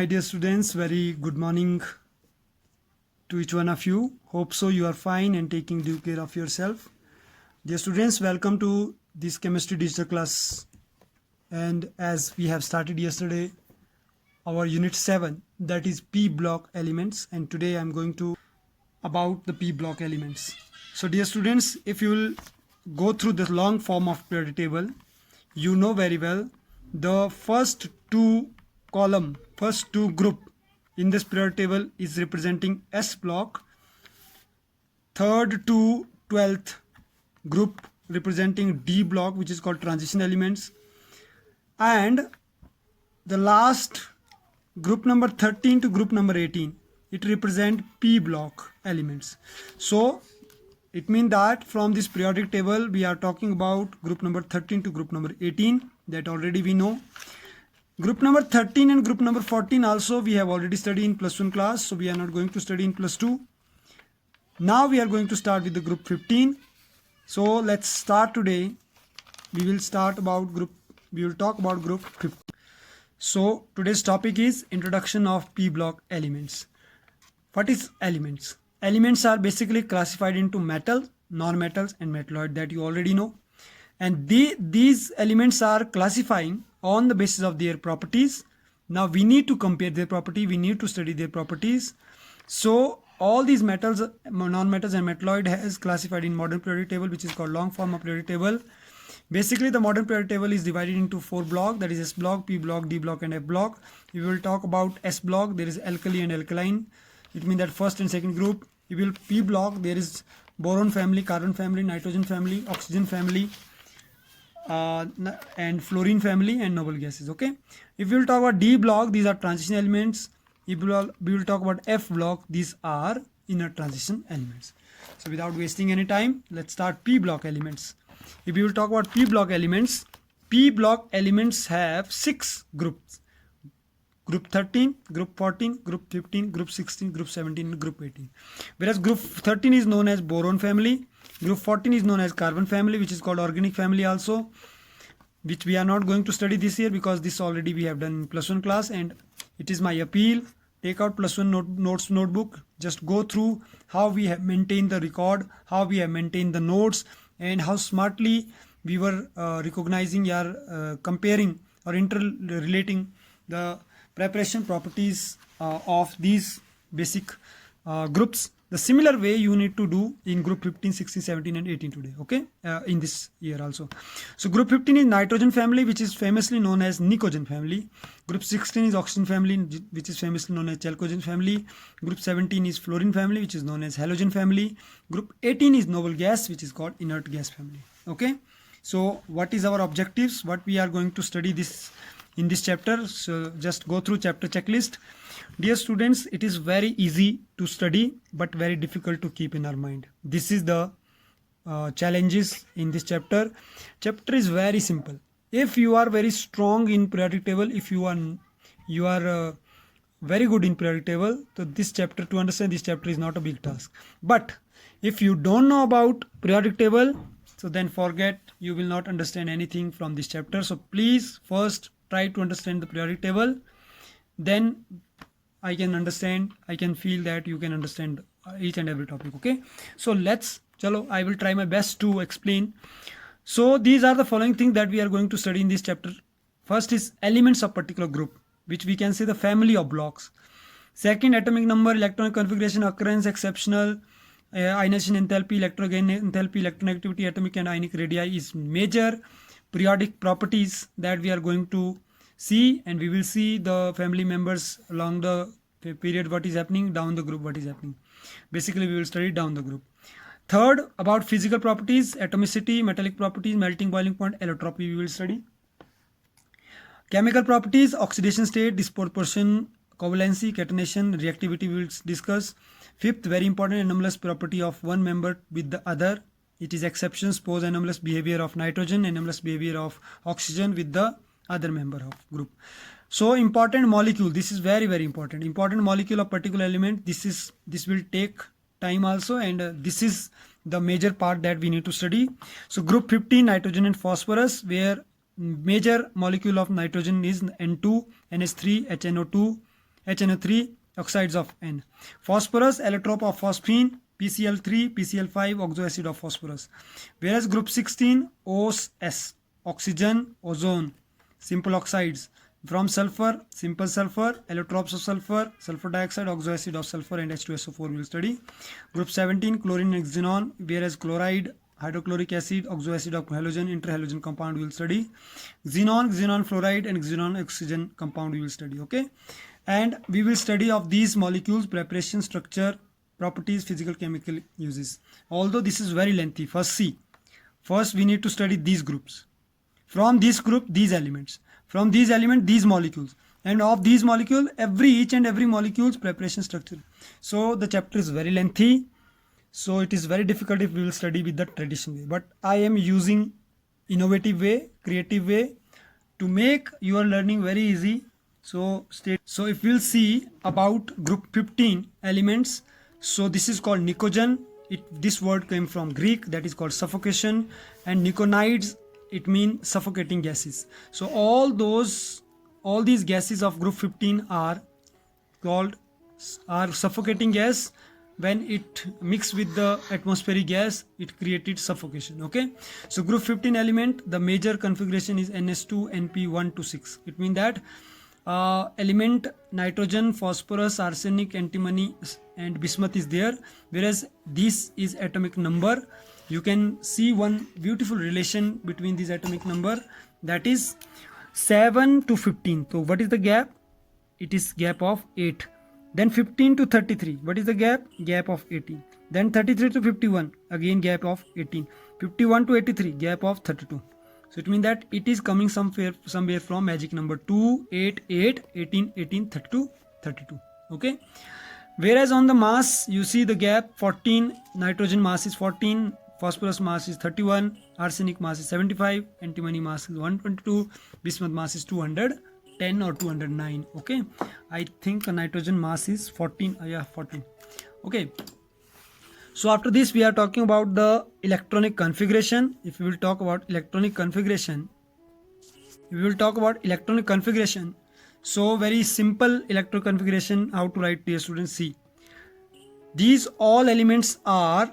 my dear students. Very good morning to each one of you. Hope so you are fine and taking due care of yourself. Dear students, welcome to this chemistry digital class. And as we have started yesterday, our unit 7, that is P block elements, and today I am going to about the P block elements. So dear students, if you will go through the long form of periodic table, you know very well the first two group in this periodic table is representing S block, third to 12th group representing D block, which is called transition elements, and the last group number 13 to group number 18, it represent P block elements. So it means that from this periodic table we are talking about group number 13 to group number 18, that already we know. Group number 13 and group number 14 also we have already studied in plus 1 class, so we are not going to study in plus 2. Now we are going to start with the group 15. So let's start today. We will talk about group 15. So today's topic is introduction of P block elements. What is elements? Elements are basically classified into metals, non-metals and metalloid, that you already know. And these elements are classifying on the basis of their properties. Now we need to compare their property, we need to study their properties. So all these metals, non-metals and metalloid is classified in modern periodic table, which is called long form of periodic table. Basically the modern periodic table is divided into 4 blocks, that is S block, P block, D block and F block. We will talk about S block. There is alkali and alkaline. It means that first and second group. We will P block, there is boron family, carbon family, nitrogen family, oxygen family, and fluorine family and noble gases. Okay, if we will talk about D block, these are transition elements. If we will talk about F block, these are inner transition elements. So without wasting any time, let's start P block elements. If we will talk about P block elements have 6 groups: group 13, group 14, group 15, group 16, group 17 and group 18. Whereas group 13 is known as boron family, group 14 is known as carbon family, which is called organic family also, which we are not going to study this year because this already we have done in plus 1 class. And it is my appeal, take out plus 1 notes notebook, just go through how we have maintained the record, how we have maintained the notes, and how smartly we were recognizing or comparing or interrelating the preparation properties of these basic groups. The similar way you need to do in group 15, 16, 17 and 18 today, okay, in this year also. So group 15 is nitrogen family, which is famously known as Nicogen family. Group 16 is oxygen family, which is famously known as chalcogen family. Group 17 is fluorine family, which is known as halogen family. Group 18 is noble gas, which is called inert gas family. Okay, so what is our objectives, what we are going to study this in this chapter? So just go through chapter checklist. Dear students, it is very easy to study but very difficult to keep in our mind. This is the challenges in this chapter. Chapter is very simple. If you are very strong in periodic table, if you are very good in periodic table, so this chapter, to understand this chapter, is not a big task. But if you don't know about periodic table, so then forget, you will not understand anything from this chapter. So please first try to understand the periodic table, then I can feel that you can understand each and every topic. Okay, so I will try my best to explain. So these are the following things that we are going to study in this chapter. First is elements of particular group, which we can say the family of blocks. Second, atomic number, electronic configuration, occurrence, exceptional, ionization enthalpy, electrogain enthalpy, electronegativity, atomic and ionic radii is major periodic properties that we are going to see, and we will see the family members along the period what is happening, down the group what is happening. Basically we will study down the group. Third, about physical properties, atomicity, metallic properties, melting boiling point, allotropy we will study. Chemical properties, oxidation state, disproportion, covalency, catenation, reactivity we will discuss. Fifth, very important, anomalous property of one member with the other. It is exception, suppose anomalous behavior of nitrogen, anomalous behavior of oxygen with the other member of group. So important molecule, this is very important molecule of particular element. This will take time also, and this is the major part that we need to study. So group 15, nitrogen and phosphorus, where major molecule of nitrogen is N2, NH3, HNO2, HNO3, oxides of N. Phosphorus, allotrope of phosphine, PCl3, PCl5, oxoacid of phosphorus. Whereas group 16, OS, oxygen, ozone, simple oxides. From sulfur, simple sulfur, allotropes of sulfur, sulfur dioxide, oxoacid of sulfur, and H2SO4 we will study. Group 17, chlorine and xenon, whereas chloride, hydrochloric acid, oxoacid of halogen, interhalogen compound we will study. Xenon, xenon fluoride, and xenon oxygen compound we will study. Okay, and we will study of these molecules, preparation, structure, properties, physical, chemical uses. Although this is very lengthy, first we need to study these groups. From this group, these elements. From these elements, these molecules. And of these molecules, each and every molecule's preparation structure. So the chapter is very lengthy. So it is very difficult if we will study with the traditional way. But I am using innovative way, creative way to make your learning very easy. So if we'll see about group 15 elements, so this is called Nicogen. This word came from Greek, that is called suffocation, and Niconides, it means suffocating gases. So all these gases of group 15 are suffocating gas. When it mixed with the atmospheric gas, it created suffocation. Okay, so group 15 element, the major configuration is NS2NP126. It means that element nitrogen, phosphorus, arsenic, antimony, and bismuth is there, whereas this is atomic number. You can see one beautiful relation between this atomic number, that is 7 to 15. So what is the gap? It is gap of 8. Then 15 to 33, what is the gap? Gap of 18. Then 33 to 51, again gap of 18. 51 to 83, gap of 32. So it means that it is coming somewhere from magic number 2, 8, 8, 18, 18, 32, 32. Okay. Whereas on the mass, you see the gap 14, nitrogen mass is 14, phosphorus mass is 31, arsenic mass is 75, antimony mass is 122, bismuth mass is 210 or 209. Okay, I think nitrogen mass is 14. 14. Okay, so after this we are talking about the electronic configuration. If we will talk about electronic configuration, so very simple electronic configuration, how to write, dear students. See, these all elements are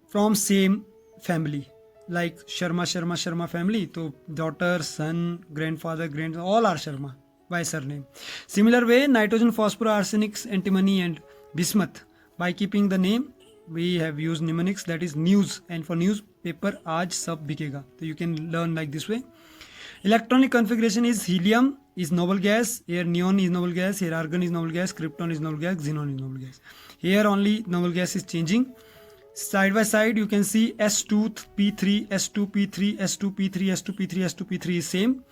from same family, like Sharma family. So daughter, son, grandfather, all are Sharma by surname. Similar way, nitrogen, phosphorus, arsenic, antimony, and bismuth. By keeping the name, we have used mnemonics, that is news, and for newspaper, aaj sab bikega. So you can learn like this way. Electronic configuration is helium is noble gas, here neon is noble gas, here argon is noble gas, krypton is noble gas, xenon is noble gas. Here only noble gas is changing. Side by side you can see S2P3, S2P3, S2P3, S2P3, S2P3 is same,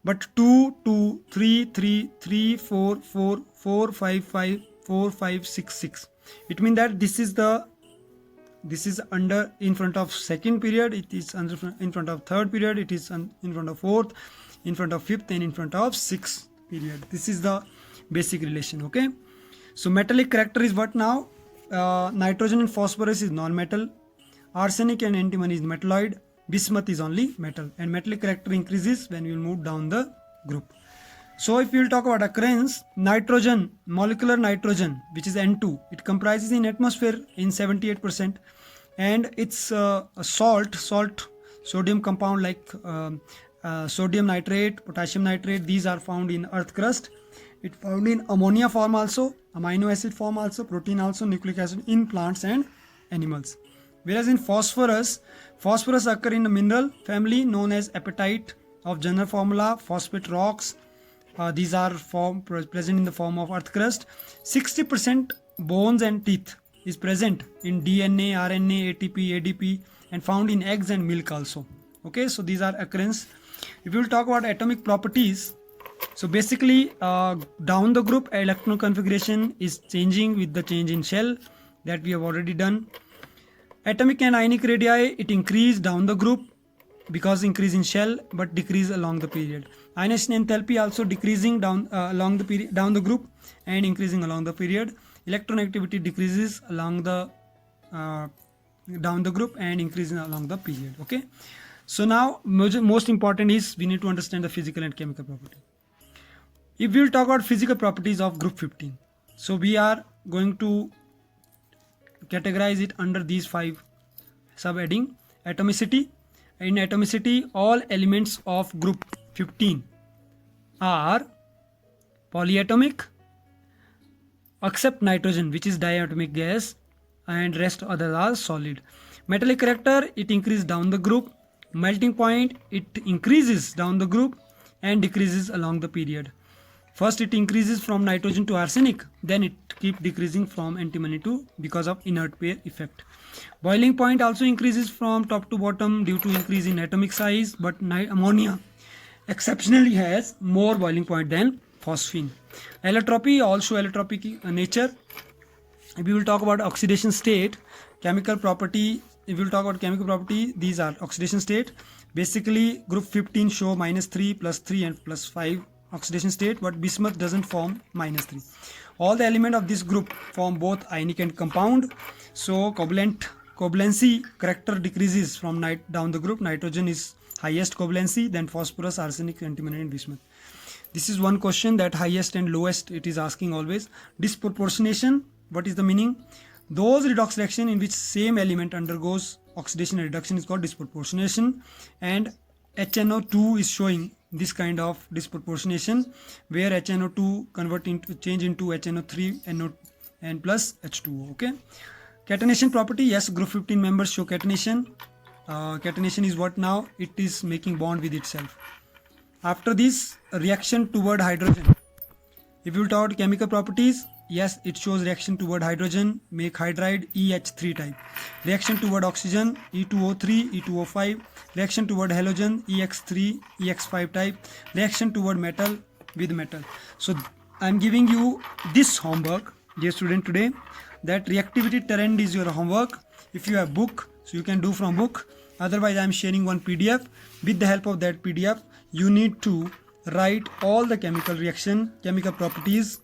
but 2, 2, 3, 3, 3, 4, 4, 4, 5, 5, 4, 5, 6, 6. It means that this is under in front of second period, it is in front of third period, it is in front of fourth, in front of fifth, and in front of sixth period. This is the basic relation. Okay, so metallic character is what now? Nitrogen and phosphorus is non-metal, arsenic and antimony is metalloid, bismuth is only metal, and metallic character increases when we will move down the group. So if we will talk about occurrence, nitrogen, molecular nitrogen, which is N2, it comprises in atmosphere in 78%, and it's a salt, sodium compound like sodium nitrate, potassium nitrate. These are found in earth crust. It found in ammonia form also, amino acid form also, protein also, nucleic acid in plants and animals. Whereas in phosphorus occur in a mineral family known as apatite of general formula, phosphate rocks. These are present in the form of earth crust. 60% bones and teeth is present in DNA, RNA, ATP, ADP, and found in eggs and milk also. Okay, so these are occurrence. If we will talk about atomic properties, so basically down the group electron configuration is changing with the change in shell, that we have already done. Atomic and ionic radii, it increase down the group because increase in shell but decrease along the period. Ionization enthalpy also decreasing down along the period, down the group, and increasing along the period. Electron activity decreases along the down the group and increasing along the period. Okay, so now most important is we need to understand the physical and chemical property. If we will talk about physical properties of group 15, so we are going to categorize it under these 5 subheading. Atomicity. In atomicity, all elements of group 15 are polyatomic except nitrogen, which is diatomic gas, and rest others are solid. Metallic character, it increases down the group. Melting point, it increases down the group and decreases along the period. First it increases from nitrogen to arsenic, then it keep decreasing from antimony to, because of inert pair effect. Boiling point also increases from top to bottom due to increase in atomic size, but ammonia exceptionally has more boiling point than phosphine. Allotropy, also allotropic nature. If we will talk about oxidation state, chemical property, if we will talk about chemical property, these are oxidation state. Basically group 15 show -3, +3 and +5 oxidation state, but bismuth doesn't form -3. All the elements of this group form both ionic and compound, so covalency character decreases from down the group. Nitrogen is highest covalency, then phosphorus, arsenic, antimony and bismuth. This is one question that highest and lowest it is asking always. Disproportionation, what is the meaning? Those redox reaction in which same element undergoes oxidation and reduction is called disproportionation, and HNO2 is showing this kind of disproportionation, where HNO2 change into HNO3 and plus H2O. Okay. Catenation property, yes, group 15 members show catenation. Catenation is what now? It is making bond with itself. After this, reaction toward hydrogen. If you talk about chemical properties, yes, it shows reaction toward hydrogen, make hydride EH3 type. Reaction toward oxygen, E2O3, E2O5. Reaction toward halogen, EX3, EX5 type. Reaction toward metal with metal. So I am giving you this homework, dear student, today, that reactivity trend is your homework. If you have book, so you can do from book. Otherwise, I am sharing one PDF. With the help of that PDF, you need to write all the chemical reaction, chemical properties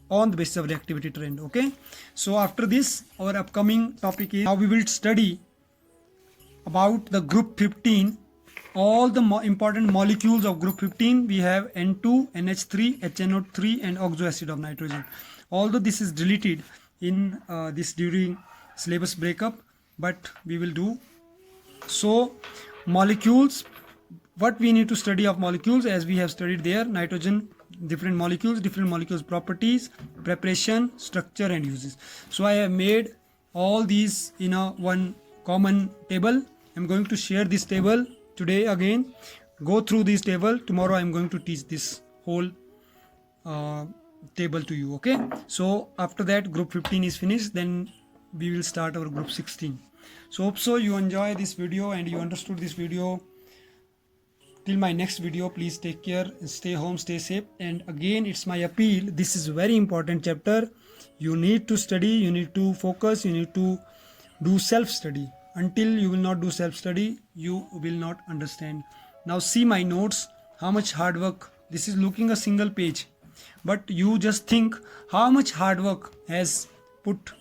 on the basis of reactivity trend. Okay. So after this, our upcoming topic is how we will study about the group 15, all the important molecules of group 15. We have N2, NH3, HNO3 and oxoacid of nitrogen. Although this is deleted in this during syllabus breakup, but we will do. So molecules, what we need to study of molecules, as we have studied there, nitrogen, different molecules properties, preparation, structure and uses. So I have made all these in a one common table. I'm going to share this table today again. Go through this table. Tomorrow I'm going to teach this whole table to you. Okay. So after that group 15 is finished, then we will start our group 16. So hope so you enjoy this video and you understood this video. Till my next video, please take care, stay home, stay safe. And again, it's my appeal, this is very important chapter. You need to study, you need to focus, you need to do self-study. Until you will not do self-study, you will not understand. Now see my notes, how much hard work. This is looking a single page, but you just think how much hard work has put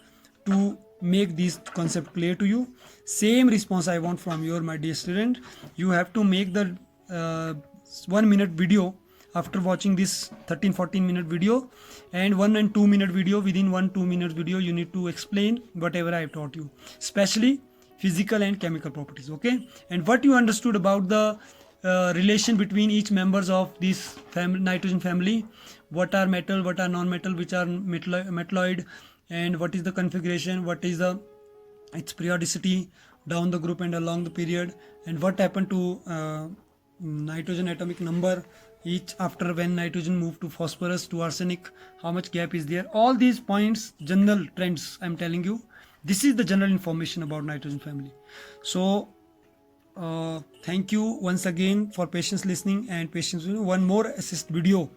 to make these concept clear to you. Same response I want from your, my dear student. You have to make the 1 minute video after watching this 13-14 minute video, and 1 and 2 minute video. Within 1-2 minute video you need to explain whatever I have taught you, especially physical and chemical properties. Okay, and what you understood about the relation between each members of this nitrogen family, what are metal, what are non-metal, which are metalloid, and what is the configuration, what is the its periodicity down the group and along the period, and what happened to nitrogen atomic number each after when nitrogen moved to phosphorus to arsenic, how much gap is there. All these points, general trends I'm telling you. This is the general information about nitrogen family. So thank you once again for patience listening and patience. One more assist video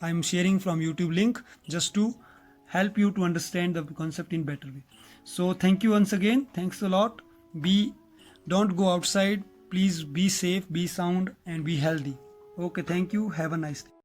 I'm sharing from YouTube link just to help you to understand the concept in better way. So thank you once again. Thanks a lot. Don't go outside. Please be safe, be sound and be healthy. Okay, thank you. Have a nice day.